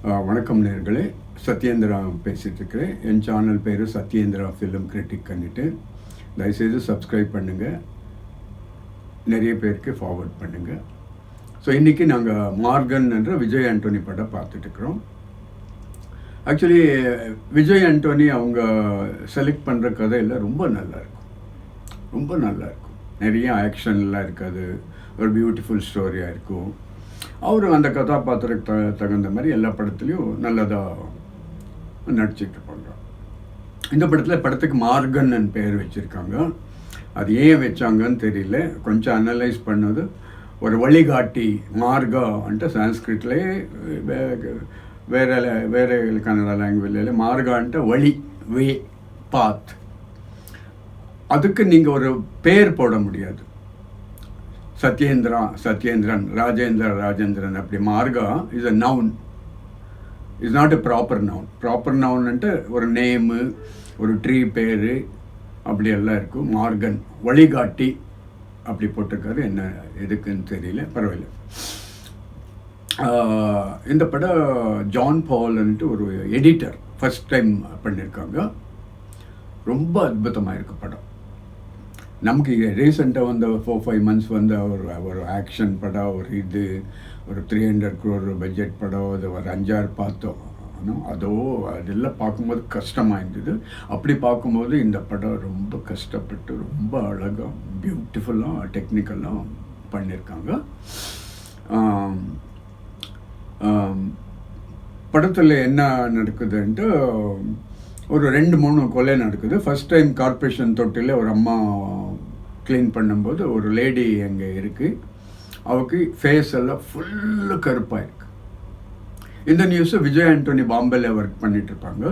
வணக்கம் நேர்களே, சத்யேந்திரா பேசிகிட்டு இருக்கிறேன். என் சேனல் பேர் சத்யேந்திரா ஃபிலிம் கிரிட்டிக் பண்ணிவிட்டு தயவுசெய்து சப்ஸ்கிரைப் பண்ணுங்கள், நிறைய பேருக்கு ஃபார்வர்ட் பண்ணுங்கள். ஸோ இன்றைக்கி நாங்கள் மார்கன் என்ற விஜய் ஆண்டோனி படம் பார்த்துட்ருக்குறோம். ஆக்சுவலி விஜய் ஆண்டோனி அவங்க செலக்ட் பண்ணுற கதையில் ரொம்ப நல்லாயிருக்கும், ரொம்ப நல்லாயிருக்கும். நிறைய ஆக்ஷன்லாம் இருக்காது, ஒரு பியூட்டிஃபுல் ஸ்டோரியாக இருக்கும். அவர் அந்த கதாபாத்திரக்கு தகுந்த மாதிரி எல்லா படத்துலையும் நல்லதாக நடிச்சிட்ருப்பாங்க. இந்த படத்துக்கு மார்கன் பேர் வச்சுருக்காங்க. அது ஏன் வச்சாங்கன்னு தெரியல. கொஞ்சம் அனலைஸ் பண்ணது, ஒரு வழிகாட்டி மார்கான்ட்டு சான்ஸ்கிரிட்லேயே வேறு கன்னடா லாங்குவேஜில் மார்கான்ட்டு வழி, வே, பாத். அதுக்கு நீங்கள் ஒரு பேர் போட முடியாது. சத்யேந்திரன், ராஜேந்திரன் அப்படி. Marga is a noun, is not a proper noun. Proper நவுன்ட்டு ஒரு நேமு, ஒரு ட்ரீ பேர் அப்படி எல்லாம் இருக்கும். மார்கன் வழிகாட்டி அப்படி போட்டிருக்காரு. என்ன எதுக்குன்னு தெரியல, பரவாயில்ல. இந்த படம் ஜான் பால்ன்ட்டு ஒரு எடிட்டர் ஃபஸ்ட் டைம் பண்ணியிருக்காங்க. ரொம்ப அற்புதமாக இருக்கு படம். நமக்கு ரீசெண்டாக வந்த 4-5 months வந்த ஒரு ஆக்ஷன் படம், ஒரு 300 crore பட்ஜெட் படம், அது ஒரு 5-6 பார்த்தோம். அதெல்லாம் பார்க்கும்போது கஷ்டமாக இருந்தது. அப்படி பார்க்கும்போது இந்த படம் ரொம்ப கஷ்டப்பட்டு ரொம்ப அழகாக பியூட்டிஃபுல்லாக டெக்னிக்கலாக பண்ணியிருக்காங்க. படத்தில் என்ன நடக்குதுன்ட்டு ஒரு 2-3 கொலை நடக்குது. ஃபஸ்ட் டைம் கார்ப்பரேஷன் தொட்டியில் ஒரு அம்மா க்ளீன் பண்ணும்போது ஒரு லேடி அங்கே இருக்குது. அவருக்கு ஃபேஸ் எல்லாம் ஃபுல்லு கருப்பாக இருக்குது. இந்த நியூஸை விஜய் ஆண்டோனி பாம்பேல ஒர்க் பண்ணிகிட்ருப்பாங்க,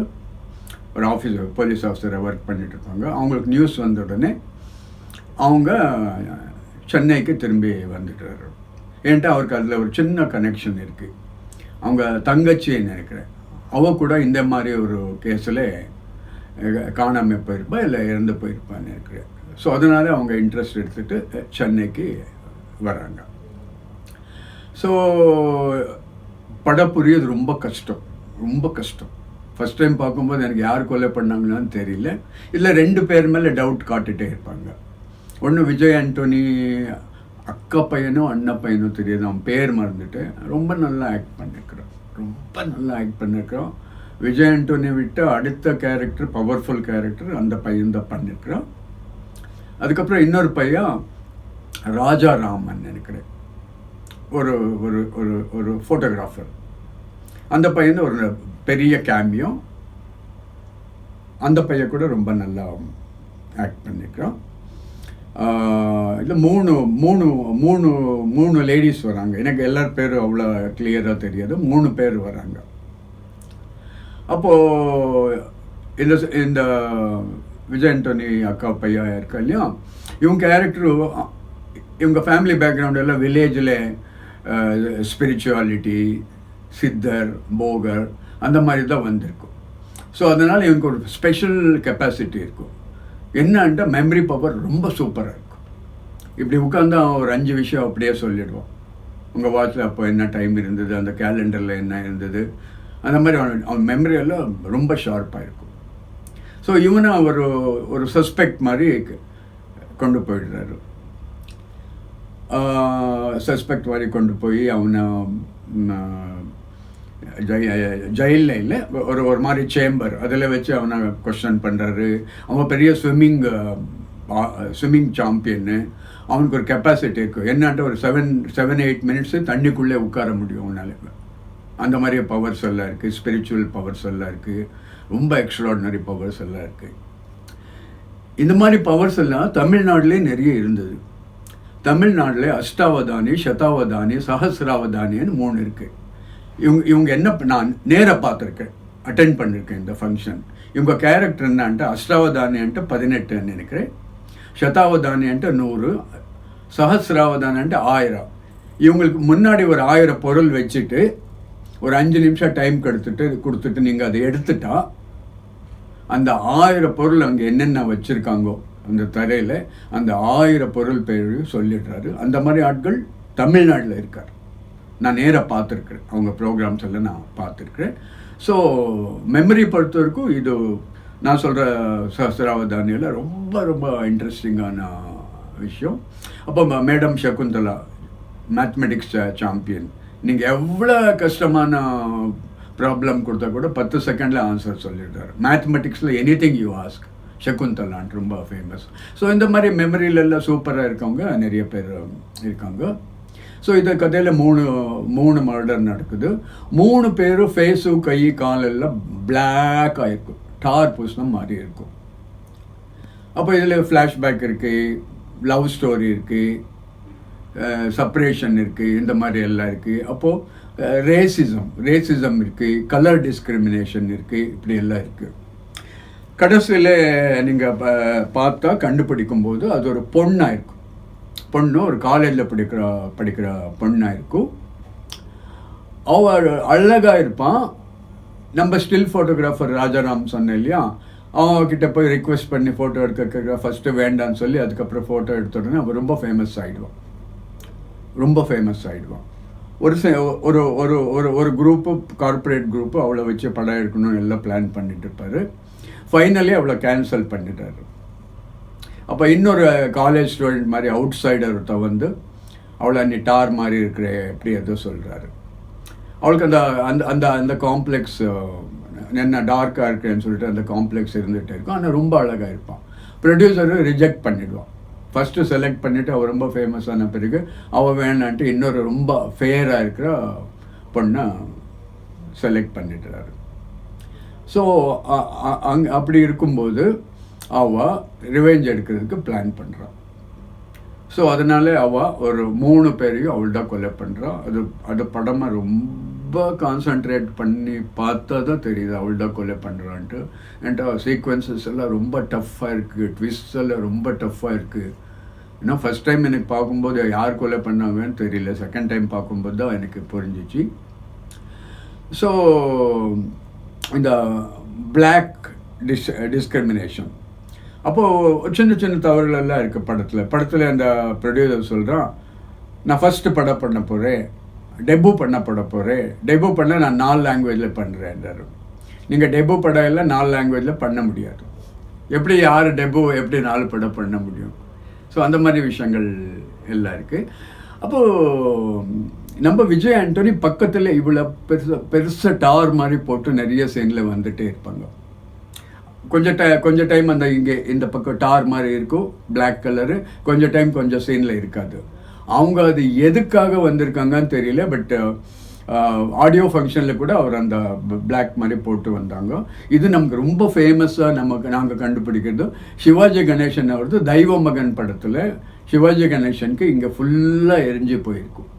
ஒரு போலீஸ் ஆஃபீஸரை ஒர்க் பண்ணிகிட்ருப்பாங்க. அவங்களுக்கு நியூஸ் வந்த உடனே அவங்க சென்னைக்கு திரும்பி வந்துட்டார். ஏன்ட்டு அவருக்கு அதில் ஒரு சின்ன கனெக்ஷன் இருக்குது. அவங்க தங்கச்சின்னு நினைக்கிறேன், அவள் கூட இந்த மாதிரி ஒரு கேஸில் காணாமல் போயிருப்பா, இல்லை இறந்து போயிருப்பான்னு இருக்கிறேன். ஸோ அதனால் அவங்க இன்ட்ரெஸ்ட் எடுத்துகிட்டு சென்னைக்கு வராங்க. ஸோ படம் புரியுது ரொம்ப கஷ்டம், ரொம்ப கஷ்டம். ஃபஸ்ட் டைம் பார்க்கும்போது எனக்கு யார் கொலை பண்ணாங்கன்னு தெரியல. இல்லை 2 பேர் மேலே டவுட் காட்டுகிட்டே இருப்பாங்க. ஒன்று விஜய் ஆண்டோனி அக்கா பையனும் அண்ணா பையனும் தெரியாது, அவன் பேர் மறந்துட்டு. ரொம்ப நல்லா ஆக்ட் பண்ணியிருக்கிறான், ரொம்ப நல்லா ஆக்ட் பண்ணியிருக்கிறோம். விஜய் ஆண்டோனி விட்டு அடுத்த கேரக்டர், பவர்ஃபுல் கேரக்டர் அந்த பையன் தான் பண்ணியிருக்கிறான். அதுக்கப்புறம் இன்னொரு பையன் ராஜாராமன் நினைக்கிறேன், ஒரு ஒரு ஒரு ஒரு ஃபோட்டோகிராஃபர். அந்த பையன் ஒரு பெரிய கேமியோ. அந்த பையன் கூட ரொம்ப நல்லா ஆக்ட் பண்ணியிருக்கிறான். இல்லை மூணு லேடிஸ் வராங்க. எனக்கு எல்லார் பேரும் அவ்வளோ கிளியராக தெரியாது. 3 பேர் வராங்க. அப்போது இந்த விஜய் ஆண்டோனி அக்கா பையா இருக்கா இல்லையா, இவங்க கேரக்டரு, இவங்க ஃபேமிலி பேக்ரவுண்ட் எல்லாம் வில்லேஜில் ஸ்பிரிச்சுவாலிட்டி, சித்தர், போகர் அந்த மாதிரி தான் வந்திருக்கும். ஸோ அதனால் இவங்க ஒரு ஸ்பெஷல் கெப்பாசிட்டி இருக்கும். என்னன்ட்டு மெமரி பவர் ரொம்ப சூப்பராக இருக்கும். இப்படி உட்காந்து ஒரு 5 விஷயம் அப்படியே சொல்லிடுவான். உங்கள் வாட்சில் அப்போ என்ன டைம் இருந்தது, அந்த கேலண்டரில் என்ன இருந்தது, அந்த மாதிரி அவன் மெமரியெல்லாம் ரொம்ப ஷார்ப்பாக இருக்கும். ஸோ இவனை ஒரு சஸ்பெக்ட் மாதிரி கொண்டு போயிடுறாரு. சஸ்பெக்ட் மாதிரி கொண்டு போய் அவனை ஜெயிலில் இல்லை, ஒரு மாதிரி சேம்பர் அதில் வச்சு அவனை கொஸ்டின் பண்ணுறாரு. அவன் பெரிய ஸ்விம்மிங் சாம்பியன்னு. அவனுக்கு ஒரு கெப்பாசிட்டி இருக்குது. என்னன்ட்டு ஒரு 7-8 minutes தண்ணிக்குள்ளே உட்கார முடியும் அவனால். அந்த மாதிரி பவர்ஸ் எல்லாம் இருக்குது. ஸ்பிரிச்சுவல் பவர்ஸ் எல்லாம் இருக்குது. ரொம்ப எக்ஸ்ட்ராடினரி பவர்ஸ் எல்லாம் இருக்குது. இந்த மாதிரி பவர்ஸ் எல்லாம் தமிழ்நாட்டிலே நிறைய இருந்தது. தமிழ்நாட்டில் அஷ்டாவதானி, சதாவதானி, சஹசிராவதானின்னு 3 இருக்குது. இவங்க என்ன, நான் நேராக பார்த்துருக்கேன், அட்டென்ட் பண்ணியிருக்கேன் இந்த ஃபங்க்ஷன். இவங்க கேரக்டர் என்னான்ட்டு அஷ்டாவதானின்ட்டு 18 நினைக்கிறேன், சதாவதானின்ட்டு 100, சஹசிராவதானின்ட்டு 1000. இவங்களுக்கு முன்னாடி ஒரு 1000 பொருள் வச்சுட்டு ஒரு 5 நிமிஷம் டைம் கொடுத்துட்டு நீங்கள் அதை எடுத்துட்டா அந்த 1000 பொருள் அங்கே என்னென்ன வச்சுருக்காங்கோ அந்த தரையில் அந்த 1000 பொருள் பேர் சொல்லிடுறாரு. அந்த மாதிரி ஆட்கள் தமிழ்நாட்டில் இருக்கார். நான் நேராக பார்த்துருக்குறேன், அவங்க ப்ரோக்ராம்ஸ் எல்லாம் நான் பார்த்துருக்குறேன். ஸோ மெமரி பொறுத்த வரைக்கும் இது நான் சொல்கிற சஹஸ்ராவதானியில் ரொம்ப ரொம்ப இன்ட்ரெஸ்டிங்கான விஷயம். அப்போ மேடம் சகுந்தலா மேத்மெட்டிக்ஸ் சாம்பியன், நீங்கள் எவ்வளோ கஷ்டமான ப்ராப்ளம் கொடுத்தா கூட 10 செகண்டில் ஆன்சர் சொல்லிடுறாரு. மேத்மெட்டிக்ஸில் எனிதிங் யூ ஆஸ்க், சகுந்தலான் ரொம்ப ஃபேமஸ். ஸோ இந்த மாதிரி மெமரியிலெல்லாம் சூப்பராக இருக்கவங்க நிறைய பேர் இருக்காங்க. ஸோ இந்த கதையில் மூணு மர்டர் நடக்குது. 3 பேரும் ஃபேஸு கை காலெல்லாம் பிளாக் ஆகிருக்கும், டார் பூசணம் மாதிரி இருக்கும். அப்போ இதில் ஃப்ளாஷ்பேக் இருக்குது, லவ் ஸ்டோரி இருக்குது, செப்பரேஷன் இருக்குது, இந்த மாதிரி எல்லாம் இருக்குது. அப்போது ரேசிசம் இருக்குது, கலர் டிஸ்கிரிமினேஷன் இருக்குது, இப்படி எல்லாம் இருக்குது. கடைசியில் நீங்கள் பார்த்தா கண்டுபிடிக்கும்போது அது ஒரு பொண்ணாக இருக்கும். பொண்ணு ஒரு காலேஜில் படிக்கிற பொண்ணாக இருக்கும். அவள் அழகாக இருப்பான். நம்ம ஸ்டில் ஃபோட்டோகிராஃபர் ராஜாராம் சொன்னேன் இல்லையா, அவங்கக்கிட்ட போய் ரிக்வெஸ்ட் பண்ணி ஃபோட்டோ எடுக்க ஃபஸ்ட்டு வேண்டான்னு சொல்லி அதுக்கப்புறம் ஃபோட்டோ எடுத்த உடனே அவள் ரொம்ப ஃபேமஸ் ஆகிடுவான். ஒரு ஒரு ஒரு ஒரு குரூப்பு, கார்ப்பரேட் குரூப்பு அவளை வச்சு படம் எடுக்கணும்னு எல்லாம் பிளான் பண்ணிட்டு இருப்பார். ஃபைனலி அவளை கேன்சல் பண்ணிட்டாரு. அப்போ இன்னொரு காலேஜ் ஸ்டூடெண்ட் மாதிரி அவுட் சைடர் ஒருத்தர் வந்து அவளை நீ டார் மாதிரி இருக்கிற எப்படி எதோ சொல்கிறாரு. அவளுக்கு அந்த அந்த அந்த அந்த காம்ப்ளெக்ஸ், என்ன டார்க்காக இருக்கிறேன்னு சொல்லிட்டு அந்த காம்ப்ளெக்ஸ் இருந்துகிட்டே இருக்கும். ஆனால் ரொம்ப அழகாக இருப்பான். ப்ரொடியூசரு ரிஜெக்ட் பண்ணிடுவான். ஃபஸ்ட்டு செலக்ட் பண்ணிவிட்டு அவள் ரொம்ப ஃபேமஸான பிறகு அவள் வேணான்ட்டு இன்னொரு ரொம்ப ஃபேராக இருக்கிற பொண்ணை செலக்ட் பண்ணிடுறாரு. ஸோ அப்படி இருக்கும்போது அவள் ரிவெஞ்ச் எடுக்கிறதுக்கு பிளான் பண்ணுறான். ஸோ அதனால அவள் ஒரு 3 பேரையும் அவள்கிட்ட கொலை பண்ணுறான். அது படமாக ரொம்ப கான்சன்ட்ரேட் பண்ணி பார்த்தா தான் தெரியுது அவள்கிட்ட கொலை பண்ணுறான்ட்டு. என்கிட்ட சீக்வன்சஸ் எல்லாம் ரொம்ப டஃப்பாக இருக்குது, ட்விஸ்ட் எல்லாம் ரொம்ப டஃப்பாக இருக்குது. ஏன்னா ஃபஸ்ட் டைம் எனக்கு பார்க்கும்போது யார் கொலை பண்ணாங்கன்னு தெரியல, செகண்ட் டைம் பார்க்கும்போது தான் எனக்கு புரிஞ்சிச்சு. ஸோ இந்த பிளாக் டிஸ்கிரிமினேஷன், அப்போது சின்ன சின்ன தவறுகளெல்லாம் இருக்குது படத்தில் அந்த ப்ரொடியூசர் சொல்கிறான், நான் ஃபஸ்ட்டு படம் பண்ண போகிறேன், டெபு பண்ண நான் 4 லாங்குவேஜில் பண்ணுறேன்றாரு. நீங்கள் டெபு படம் எல்லாம் 4 லாங்குவேஜில் பண்ண முடியாது. எப்படி டெபு எப்படி 4 படம் பண்ண முடியும்? ஸோ அந்த மாதிரி விஷயங்கள் எல்லாம் இருக்குது. அப்போது நம்ம விஜய் ஆண்டனி பக்கத்தில் இவ்வளோ பெருசாக டார் மாதிரி போட்டு நிறைய சீனில் வந்துகிட்டே இருப்பாங்க. கொஞ்சம் டைம் அந்த இங்கே இந்த பக்கம் டார் மாதிரி இருக்கும், பிளாக் கலரு, கொஞ்சம் டைம் கொஞ்சம் சீனில் இருக்காது. அவங்க அது எதுக்காக வந்திருக்காங்கன்னு தெரியல. பட் ஆடியோ ஃபங்க்ஷனில் கூட அவர் அந்த பிளாக் மாதிரி போட்டு வந்தாங்க. இது நமக்கு ரொம்ப ஃபேமஸாக நாங்கள் கண்டுபிடிக்கிறது சிவாஜி கணேசன் அவரது தெய்வ மகன் படத்தில் சிவாஜி கணேசனுக்கு இங்கே ஃபுல்லாக எரிஞ்சு போயிருக்கும்.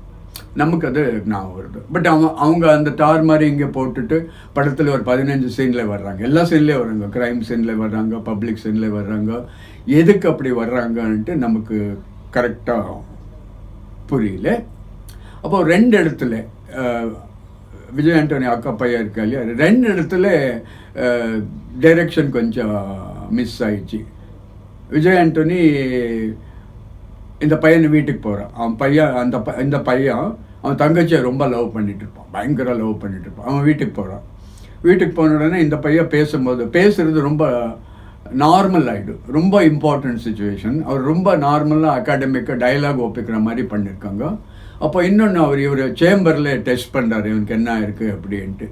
நமக்கு அது ஞாபகம் வருது. பட் அவங்க அந்த டார் மாதிரி இங்கே போட்டுட்டு படத்தில் ஒரு 15 சீனில் வர்றாங்க. எல்லா சீன்லேயும் வர்றாங்க, க்ரைம் சீனில் வர்றாங்க, பப்ளிக் சீனில் வர்றாங்க. எதுக்கு அப்படி வர்றாங்கன்ட்டு நமக்கு கரெக்டாக புரியல. அப்போ 2 இடத்துல விஜய் ஆண்டனி அக்கா பையன் இருக்கா இல்லையா, 2 இடத்துல டைரக்ஷன் கொஞ்சம் மிஸ் ஆயிடுச்சு. விஜய் ஆண்டனி இந்த பையன் வீட்டுக்கு போகிறான். இந்த பையன் அவன் தங்கச்சியை ரொம்ப லவ் பண்ணிட்டு இருப்பான், பயங்கர லவ் பண்ணிட்டு இருப்பான். அவன் வீட்டுக்கு போன உடனே இந்த பையன் பேசுறது ரொம்ப நார்மல் ஆகிடும். ரொம்ப இம்பார்ட்டன்ட் சுச்சுவேஷன். அவர் ரொம்ப நார்மலாக அகாடமிக்காக டைலாக் ஒப்பிக்கிற மாதிரி பண்ணியிருக்காங்க. அப்போ இன்னொன்று இவர் சேம்பரில் டெஸ்ட் பண்ணுறாரு, இவனுக்கு என்ன இருக்குது அப்படின்ட்டு.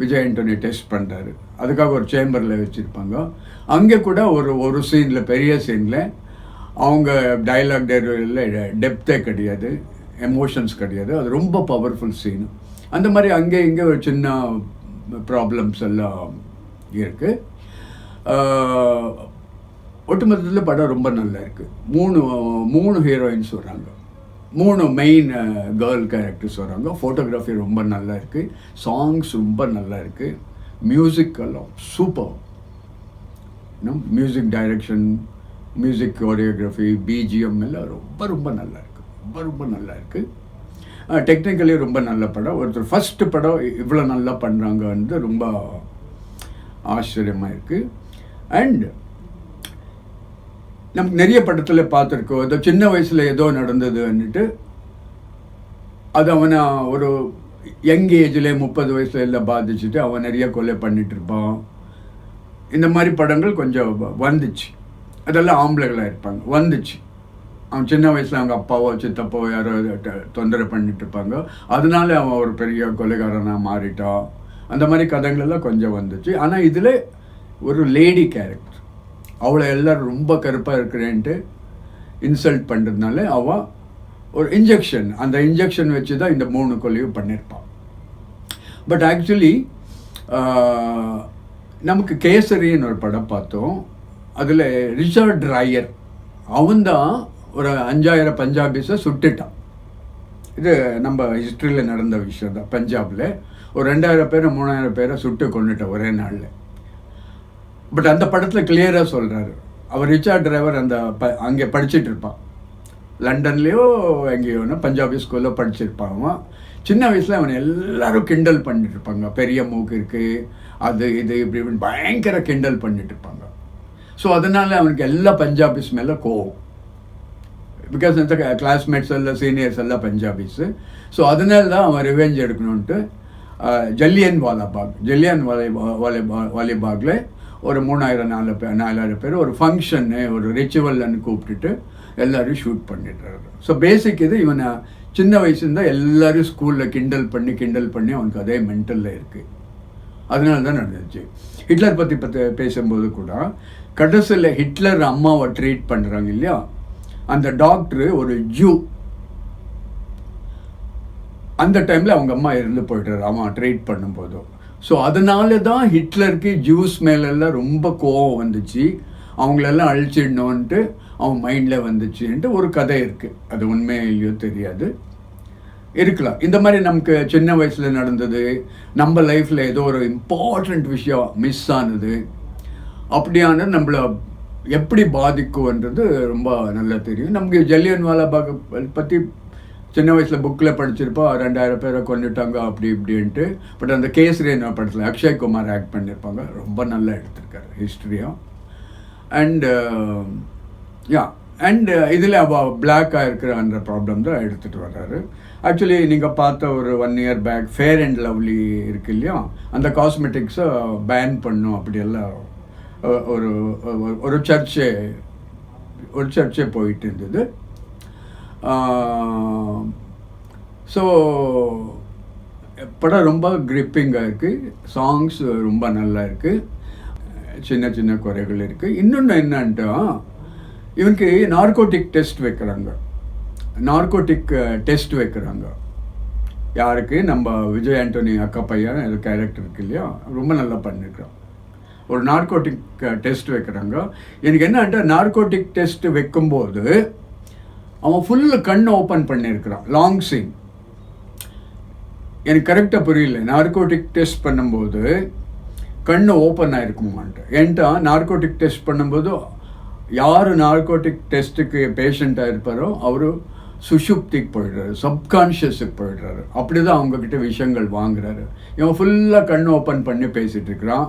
விஜய் ஆண்டனி டெஸ்ட் பண்ணுறாரு, அதுக்காக ஒரு சேம்பரில் வச்சுருப்பாங்க. அங்கே கூட ஒரு சீனில், பெரிய சீனில் அவங்க டைலாக் டெலிவரியில் டெப்த்தே கிடையாது, எமோஷன்ஸ் கிடையாது. அது ரொம்ப பவர்ஃபுல் சீனு. அந்த மாதிரி அங்கே இங்கே ஒரு சின்ன ப்ராப்ளம்ஸ் எல்லாம் இருக்குது. ஒட்டுமொத்தத்தில் படம் ரொம்ப நல்லா இருக்குது. 3 ஹீரோயின்ஸ் வராங்க, 3 மெயின் கேர்ள் கேரக்டர்ஸ் வராங்க. ஃபோட்டோகிராஃபி ரொம்ப நல்லா இருக்குது, சாங்ஸ் ரொம்ப நல்லா இருக்குது, மியூசிக் எல்லாம் super. Music direction, music choreography, BGM எல்லாம் ரொம்ப நல்லா இருக்குது, ரொம்ப நல்லா இருக்குது. டெக்னிக்கலி ரொம்ப நல்ல படம். ஒருத்தர் ஃபஸ்ட்டு படம் இவ்வளோ நல்லா பண்ணுறாங்கன்னு ரொம்ப ஆச்சரியமாக இருக்குது. அண்ட் நமக்கு நிறைய படத்தில் பார்த்துருக்கோம், ஏதோ சின்ன வயசில் ஏதோ நடந்ததுன்னுட்டு அது அவனை ஒரு யங் ஏஜ்லேயே 30 வயசுல எல்லாம் பாதிச்சுட்டு அவன் நிறைய கொலை பண்ணிட்டு இருப்பான். இந்த மாதிரி படங்கள் கொஞ்சம் வந்துச்சு. அதெல்லாம் ஆம்பளைகளாக இருப்பாங்க, வந்துச்சு. அவன் சின்ன வயசில் அவங்க அப்பாவோ சித்தப்பாவோ யாரோ தொந்தரவு பண்ணிட்டு இருப்பாங்க, அதனால அவன் ஒரு பெரிய கொலைகாரனாக மாறிட்டான். அந்த மாதிரி கதைகளெல்லாம் கொஞ்சம் வந்துச்சு. ஆனால் இதில் ஒரு லேடி கேரக்டர், அவளை எல்லோரும் ரொம்ப கருப்பாக இருக்கிறேன்ட்டு இன்சல்ட் பண்ணுறதுனால அவள் ஒரு இன்ஜெக்ஷன், அந்த இன்ஜெக்ஷன் வச்சு தான் இந்த 3 கொலையும் பண்ணியிருப்பான். பட் ஆக்சுவலி நமக்கு கேசரின்னு ஒரு படம் பார்த்தோம். அதில் ரிச்சர்ட் ராயர் அவன்தான் ஒரு 5000 பஞ்சாபிஸை சுட்டுட்டான். இது நம்ம ஹிஸ்ட்ரியில் நடந்த விஷயம் தான். பஞ்சாபில் ஒரு 2000 பேரை 3000 பேரை சுட்டு கொண்டுட்டான் ஒரே நாளில். பட் அந்த படத்தில் கிளியராக சொல்கிறாரு, அவர் ரிச்சர்ட் டிரைவர் அந்த அங்கே படிச்சுட்டு இருப்பான், லண்டன்லேயோ எங்கேயோனா பஞ்சாபி ஸ்கூலில் படிச்சிருப்பான். அவன் சின்ன வயசில் அவனை எல்லோரும் கிண்டல் பண்ணிட்டு இருப்பாங்க, பெரிய மூக்கு இருக்குது, அது இது இப்படி இப்படின்னு பயங்கர கிண்டல் பண்ணிட்டு இருப்பாங்க. ஸோ அதனால் அவனுக்கு எல்லா பஞ்சாபிஸ் மேலே கோவம். பிகாஸ் இந்த கிளாஸ்மேட்ஸ் எல்லாம் சீனியர்ஸ் எல்லாம் பஞ்சாபிஸு. ஸோ அதனால தான் அவன் ரிவெஞ்ச் எடுக்கணுன்ட்டு ஜல்லியன் வாலிபாகில் ஒரு 3000-4000 பேர் ஒரு ஃபங்க்ஷன்னு ஒரு ரிச்சுவல்னு கூப்பிட்டுட்டு எல்லோரும் ஷூட் பண்ணிடுறாரு. ஸோ பேசிக் இது இவனை சின்ன வயசுலேருந்தால் எல்லோரும் ஸ்கூலில் கிண்டல் பண்ணி அவனுக்கு அதே மென்டலில் இருக்குது. அதனால தான் நடந்துச்சு. ஹிட்லர் பற்றி பேசும்போது கூட கடைசியில் ஹிட்லர் அம்மாவை ட்ரீட் பண்ணுறாங்க இல்லையா, அந்த டாக்டரு ஒரு ஜூ. அந்த டைமில் அவங்க அம்மா இறந்து போய்ட்டாரு அவன் ட்ரீட் பண்ணும்போதும். ஸோ அதனால தான் ஹிட்லருக்கு ஜூஸ் மேலெல்லாம் ரொம்ப கோவம் வந்துச்சு, அவங்களெல்லாம் அழிச்சிடணுன்ட்டு அவன் மைண்டில் வந்துச்சுன்ட்டு ஒரு கதை இருக்குது. அது உண்மையிலையோ தெரியாது, இருக்கலாம். இந்த மாதிரி நமக்கு சின்ன வயசில் நடந்தது, நம்ம லைஃப்பில் ஏதோ ஒரு இம்பார்ட்டண்ட் விஷயம் மிஸ் ஆனது, அப்படியான நம்மளை எப்படி பாதிக்கும்ன்றது ரொம்ப நல்லா தெரியும். நமக்கு ஜல்லியன்வாலாபாக் பற்றி சின்ன வயசில் புக்கில் படிச்சிருப்போம், 2000 பேரை கொண்டுட்டாங்க அப்படி இப்படின்ட்டு. பட் அந்த கேசரி என்ன படத்தில் அக்ஷய் குமார் ஆக்ட் பண்ணியிருப்பாங்க, ரொம்ப நல்லா எடுத்திருக்காரு ஹிஸ்ட்ரியும். அண்ட் இதில் அவள் பிளாக்காக இருக்கிற ப்ராப்ளம் தான் எடுத்துகிட்டு வர்றாரு. ஆக்சுவலி நீங்கள் பார்த்த ஒரு 1 year back Fair and Lovely இருக்கு இல்லையா, அந்த காஸ்மெட்டிக்ஸை பேன் பண்ணும் அப்படியெல்லாம் ஒரு சர்ச்சே போயிட்டு இருந்தது. ஸோ படம் ரொம்ப கிரிப்பிங்காக இருக்குது, சாங்ஸ் ரொம்ப நல்லா இருக்குது, சின்ன சின்ன குறைகள் இருக்குது. இன்னொன்று என்னன்ட்டா, இவனுக்கு நார்கோட்டிக் டெஸ்ட் வைக்கிறாங்க. யாருக்கு? நம்ம விஜய் ஆண்டனி அக்கா பையன் கேரக்டர் இருக்கு இல்லையா, ரொம்ப நல்லா பண்ணியிருக்கான். ஒரு நார்கோட்டிக் டெஸ்ட் வைக்கிறாங்க. எனக்கு என்னன்ட்டா, நார்கோட்டிக் டெஸ்ட் வைக்கும்போது அவன் ஃபுல்லு கண்ணை ஓப்பன் பண்ணியிருக்கிறான், லாங் சீன். எனக்கு கரெக்டாக புரியல, நார்கோட்டிக் டெஸ்ட் பண்ணும்போது கண்ணு ஓப்பன் ஆகிருக்குமான்ட்டு. ஏன்ட்டா நார்கோட்டிக் டெஸ்ட் பண்ணும்போது யார் நார்கோட்டிக் டெஸ்ட்டுக்கு பேஷண்ட்டாக இருப்பாரோ அவர் சுஷுப்திக்கு போயிடுறாரு, சப்கான்ஷியஸுக்கு போயிடுறாரு. அப்படி தான் அவங்கக்கிட்ட விஷயங்கள் வாங்குறாரு. இவன் ஃபுல்லாக கண்ணு ஓப்பன் பண்ணி பேசிகிட்டு இருக்கிறான்.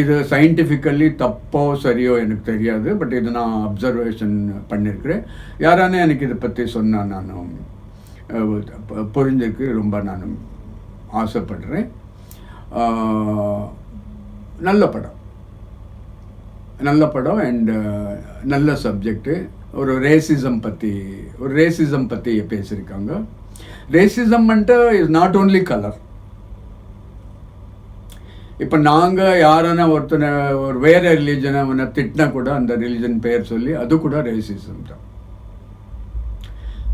இது சயின்டிஃபிக்கலி தப்போ சரியோ எனக்கு தெரியாது, பட் இது நான் அப்சர்வேஷன் பண்ணியிருக்கிறேன். யாரானே எனக்கு இதை பற்றி சொன்னால் நான் புரிஞ்சுக்கு ரொம்ப நான் ஆசைப்படுறேன். நல்ல படம் அண்ட் நல்ல சப்ஜெக்டு. ஒரு ரேசிசம் பற்றி பேசியிருக்காங்க. ரேசிசம்ன்ட்டு இஸ் நாட் ஓன்லி கலர். இப்போ நாங்கள் யாரான ஒருத்தனை ஒரு வேறு ரிலீஜனை அவனை திட்டினா கூட அந்த ரிலீஜன் பேர் சொல்லி அது கூட ரேசிசம் தான்.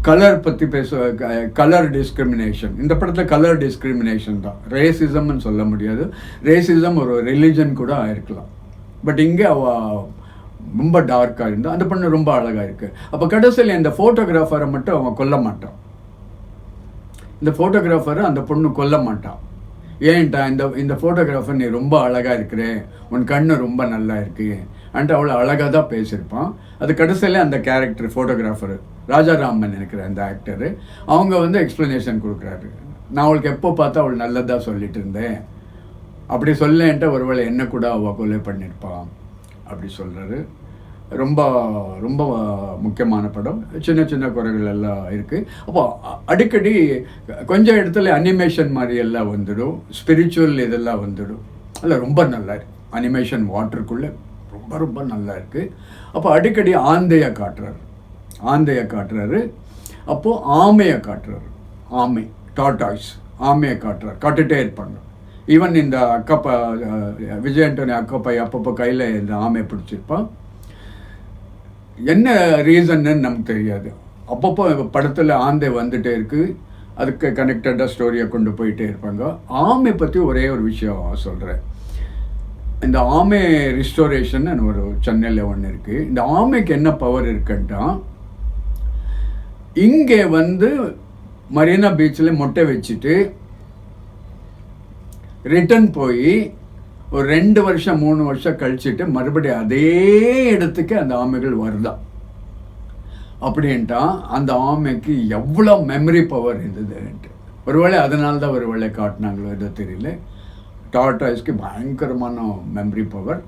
கலர் பற்றி கலர் டிஸ்கிரிமினேஷன், இந்த படத்தில் கலர் டிஸ்கிரிமினேஷன் தான், ரேசிசம்னு சொல்ல முடியாது. ரேசிசம் ஒரு ரிலீஜன் கூட ஆயிருக்கலாம். பட் இங்கே அவள் ரொம்ப டார்க்காக இருந்தால் அந்த பொண்ணு ரொம்ப அழகாக இருக்குது. அப்போ கடைசியில் இந்த ஃபோட்டோகிராஃபரை மட்டும் அவன் கொல்ல மாட்டான். இந்த ஃபோட்டோகிராஃபரை அந்த பொண்ணு கொல்ல மாட்டான். ஏன்ட்டா இந்த ஃபோட்டோகிராஃபர் நீ ரொம்ப அழகாக இருக்கிற, உன் கண்ணு ரொம்ப நல்லா இருக்கு அன்ட்டு அவ்வளோ அழகாக தான் பேசியிருப்பான். அது கடைசியில் அந்த கேரக்டர் ஃபோட்டோகிராஃபர் ராஜாராமன் இருக்கிற அந்த ஆக்டரு அவங்க எக்ஸ்ப்ளனேஷன் கொடுக்குறாரு. நான் அவளுக்கு எப்போ பார்த்தா அவள் நல்லதாக சொல்லிட்டு இருந்தேன், அப்படி சொல்லேன்ட்டு ஒருவேளை என்ன கூட அவள் கொலை பண்ணியிருப்பான் அப்படி சொல்கிறாரு. ரொம்ப ரொம்ப முக்கியமான படம். சின்ன சின்ன குறைகள் எல்லாம் இருக்குது. அப்போ அடிக்கடி கொஞ்சம் இடத்துல அனிமேஷன் மாதிரி எல்லாம் வந்துடும், ஸ்பிரிச்சுவல் இதெல்லாம் வந்துடும். அதில் ரொம்ப நல்லா இருக்கு. அனிமேஷன் வாட்டருக்குள்ளே ரொம்ப ரொம்ப நல்லா இருக்குது. அப்போ அடிக்கடி ஆந்தையை காட்டுறாரு. அப்போது ஆமையை காட்டுறாரு. ஆமை, டாட்டாய்ஸ், ஆமையை காட்டுட்டே இருப்பாங்க. ஈவன் இந்த அக்கப்பா விஜய் ஆண்டனி அக்கப்பா அப்பப்போ கையில் இந்த ஆமையை பிடிச்சிருப்பான். என்ன ரீசன்னு நமக்கு தெரியாது. அப்பப்போ படத்தில் ஆந்தை வந்துகிட்டே இருக்குது, அதுக்கு கனெக்டடாக ஸ்டோரியை கொண்டு போயிட்டே இருப்பாங்க. ஆமை பற்றி ஒரே ஒரு விஷயம் சொல்கிறேன். இந்த ஆமை ரிஸ்டோரேஷன் ஒரு சென்னையில் ஒன்று இருக்குது. இந்த ஆமைக்கு என்ன பவர் இருக்குன்ட்டா, இங்கே மரீனா பீச்சில் மொட்டை வச்சுட்டு ரிட்டர்ன் போய் ஒரு 2 வருஷம் 3 வருஷம் கழிச்சுட்டு மறுபடியும் அதே இடத்துக்கு அந்த ஆமைகள் வருதான். அப்படின்ட்டா அந்த ஆமைக்கு எவ்வளோ மெமரி பவர் இருந்ததுன்ட்டு. ஒருவேளை அதனால தான் ஒருவேளை காட்டினாங்களோ ஏதோ தெரியல. டாட்டாய்ஸ்க்கு பயங்கரமான மெமரி பவர்.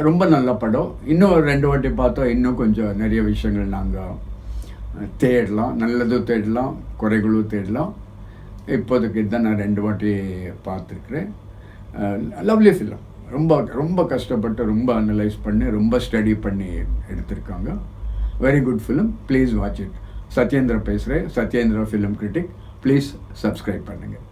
ரொம்ப நல்ல படம். இன்னும் 2 வாட்டி பார்த்தோம். இன்னும் கொஞ்சம் நிறைய விஷயங்கள் நாங்கள் தேடலாம், நல்லதும் தேடலாம், குறைகளும் தேடலாம். இப்போதைக்கு இதுதான் நான் 2 வாட்டி பார்த்துருக்குறேன். Lovely film. ரொம்ப ரொம்ப கஷ்டப்பட்டு ரொம்ப அனலைஸ் பண்ணி ரொம்ப ஸ்டடி பண்ணி எடுத்திருக்காங்க. Very good film. Please watch it. Sathyendra பேசுகிறேன், Sathyendra film critic. Please subscribe பண்ணுங்கள்.